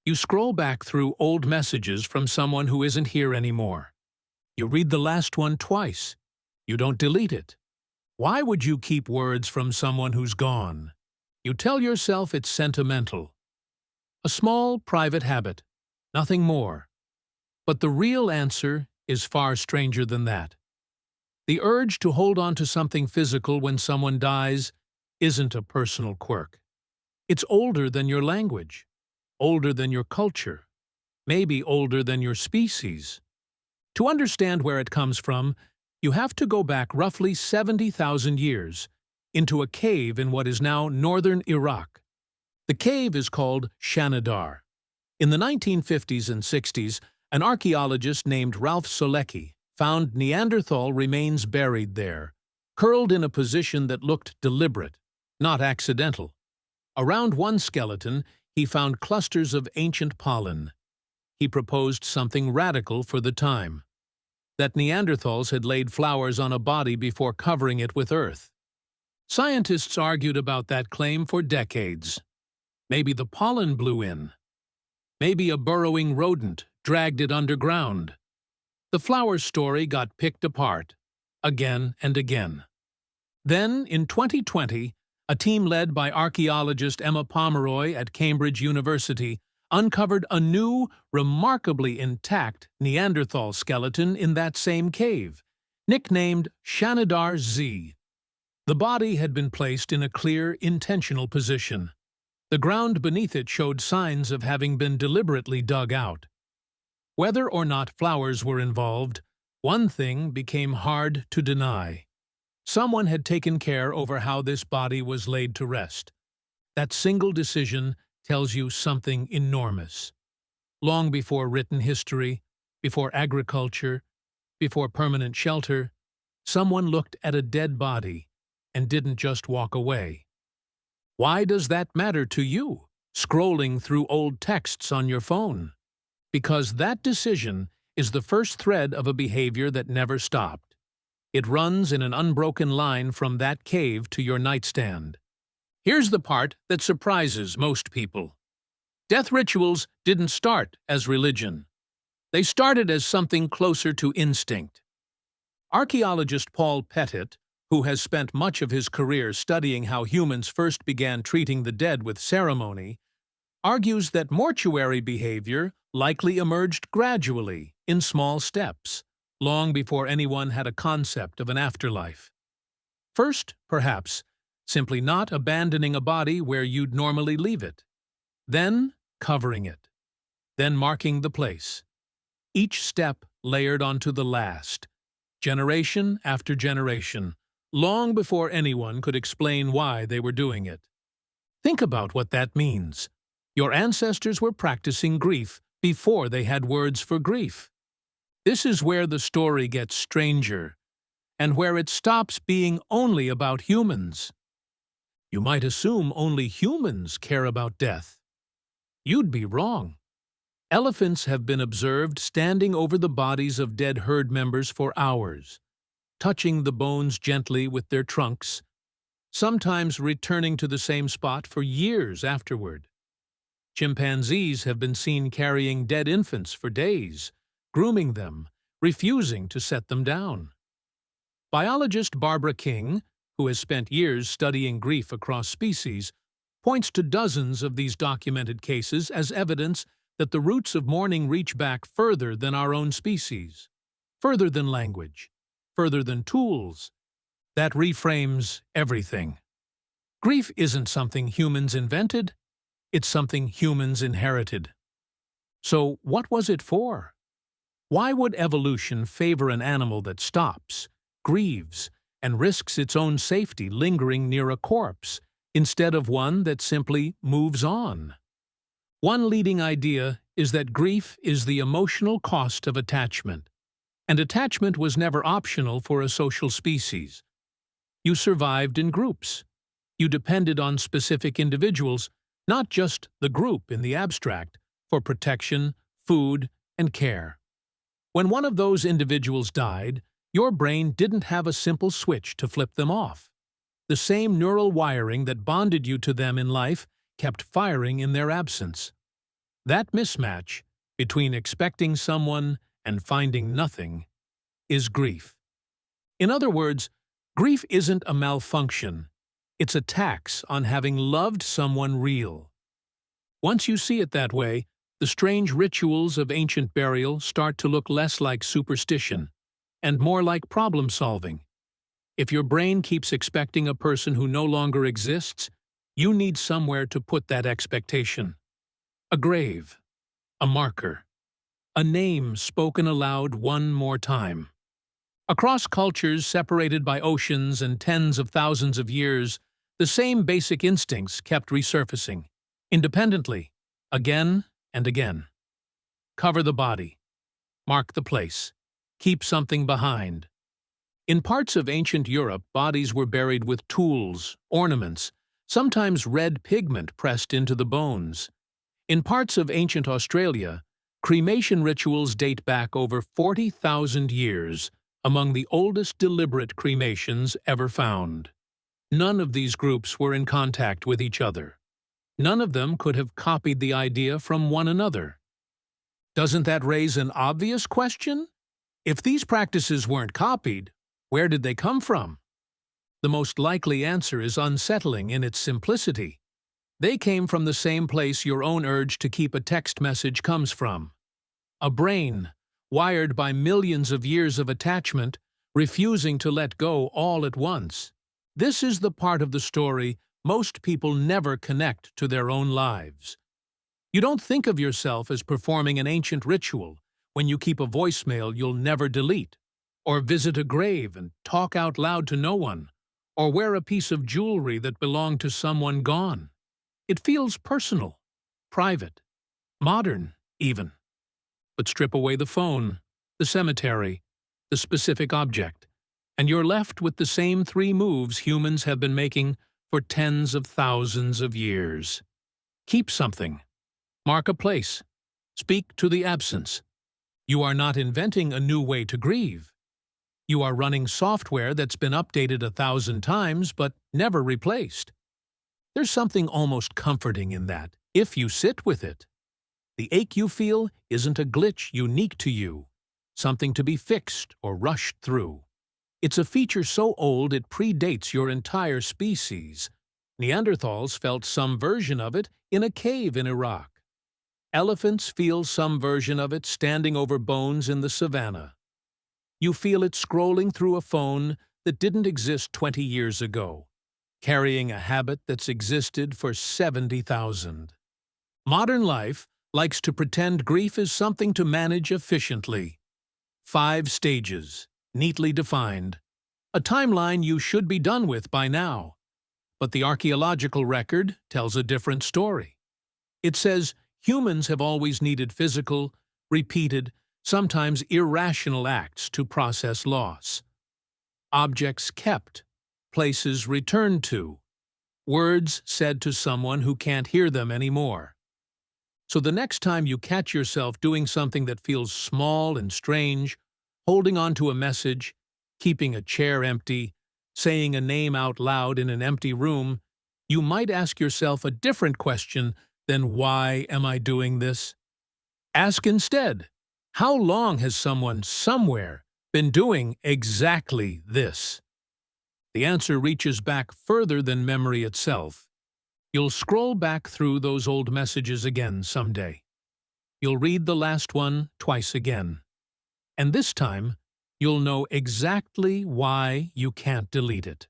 You scroll back through old messages from someone who isn't here anymore. You read the last one twice. You don't delete it. Why would you keep words from someone who's gone? You tell yourself it's sentimental. A small, private habit. Nothing more. But the real answer is far stranger than that. The urge to hold on to something physical when someone dies isn't a personal quirk. It's older than your language, older than your culture, maybe older than your species. To understand where it comes from, you have to go back roughly 70,000 years, into a cave in what is now northern Iraq. The cave is called Shanidar. In the 1950s and 60s, an archaeologist named Ralph Solecki found Neanderthal remains buried there, curled in a position that looked deliberate, not accidental. Around one skeleton, he found clusters of ancient pollen. He proposed something radical for the time: that Neanderthals had laid flowers on a body before covering it with earth. Scientists argued about that claim for decades. Maybe the pollen blew in. Maybe a burrowing rodent dragged it underground. The flower story got picked apart, again and again. Then, in 2020, a team led by archaeologist Emma Pomeroy at Cambridge University uncovered a new, remarkably intact Neanderthal skeleton in that same cave, nicknamed Shanidar Z. The body had been placed in a clear, intentional position. The ground beneath it showed signs of having been deliberately dug out. Whether or not flowers were involved, one thing became hard to deny. Someone had taken care over how this body was laid to rest. That single decision tells you something enormous. Long before written history, before agriculture, before permanent shelter, someone looked at a dead body and didn't just walk away. Why does that matter to you, scrolling through old texts on your phone? Because that decision is the first thread of a behavior that never stopped. It runs in an unbroken line from that cave to your nightstand. Here's the part that surprises most people. Death rituals didn't start as religion. They started as something closer to instinct. Archaeologist Paul Pettit, who has spent much of his career studying how humans first began treating the dead with ceremony, argues that mortuary behavior likely emerged gradually, in small steps, long before anyone had a concept of an afterlife. First, perhaps, simply not abandoning a body where you'd normally leave it. Then, covering it. Then marking the place. Each step layered onto the last, generation after generation, long before anyone could explain why they were doing it. Think about what that means. Your ancestors were practicing grief before they had words for grief. This is where the story gets stranger, and where it stops being only about humans. You might assume only humans care about death. You'd be wrong. Elephants have been observed standing over the bodies of dead herd members for hours, touching the bones gently with their trunks, sometimes returning to the same spot for years afterward. Chimpanzees have been seen carrying dead infants for days, grooming them, refusing to set them down. Biologist Barbara King, who has spent years studying grief across species, points to dozens of these documented cases as evidence that the roots of mourning reach back further than our own species, further than language, further than tools. That reframes everything. Grief isn't something humans invented, it's something humans inherited. So what was it for? Why would evolution favor an animal that stops, grieves, and risks its own safety lingering near a corpse, instead of one that simply moves on? One leading idea is that grief is the emotional cost of attachment, and attachment was never optional for a social species. You survived in groups. You depended on specific individuals, not just the group in the abstract, for protection, food, and care. When one of those individuals died, your brain didn't have a simple switch to flip them off. The same neural wiring that bonded you to them in life kept firing in their absence. That mismatch between expecting someone and finding nothing is grief. In other words, grief isn't a malfunction. It's a tax on having loved someone real. Once you see it that way, the strange rituals of ancient burial start to look less like superstition and more like problem-solving. If your brain keeps expecting a person who no longer exists, you need somewhere to put that expectation. A grave, a marker, a name spoken aloud one more time. Across cultures separated by oceans and tens of thousands of years, the same basic instincts kept resurfacing, independently, again and again. Cover the body. Mark the place. Keep something behind. In parts of ancient Europe, bodies were buried with tools, ornaments, sometimes red pigment pressed into the bones. In parts of ancient Australia, cremation rituals date back over 40,000 years, among the oldest deliberate cremations ever found. None of these groups were in contact with each other. None of them could have copied the idea from one another. Doesn't that raise an obvious question? If these practices weren't copied, where did they come from? The most likely answer is unsettling in its simplicity. They came from the same place your own urge to keep a text message comes from. A brain, wired by millions of years of attachment, refusing to let go all at once. This is the part of the story most people never connect to their own lives. You don't think of yourself as performing an ancient ritual when you keep a voicemail you'll never delete, or visit a grave and talk out loud to no one, or wear a piece of jewelry that belonged to someone gone. It feels personal, private, modern, even. But strip away the phone, the cemetery, the specific object, and you're left with the same three moves humans have been making for tens of thousands of years. Keep something. Mark a place. Speak to the absence. You are not inventing a new way to grieve. You are running software that's been updated 1,000 times but never replaced. There's something almost comforting in that, if you sit with it. The ache you feel isn't a glitch unique to you, something to be fixed or rushed through. It's a feature so old it predates your entire species. Neanderthals felt some version of it in a cave in Iraq. Elephants feel some version of it standing over bones in the savannah. You feel it scrolling through a phone that didn't exist 20 years ago, carrying a habit that's existed for 70,000. Modern life likes to pretend grief is something to manage efficiently. 5 stages, neatly defined. A timeline you should be done with by now. But the archaeological record tells a different story. It says humans have always needed physical, repeated, sometimes irrational acts to process loss. Objects kept, places returned to, words said to someone who can't hear them anymore. So the next time you catch yourself doing something that feels small and strange, holding on to a message, keeping a chair empty, saying a name out loud in an empty room, you might ask yourself a different question than why am I doing this? Ask instead, how long has someone somewhere been doing exactly this? The answer reaches back further than memory itself. You'll scroll back through those old messages again someday. You'll read the last one twice again. And this time, you'll know exactly why you can't delete it.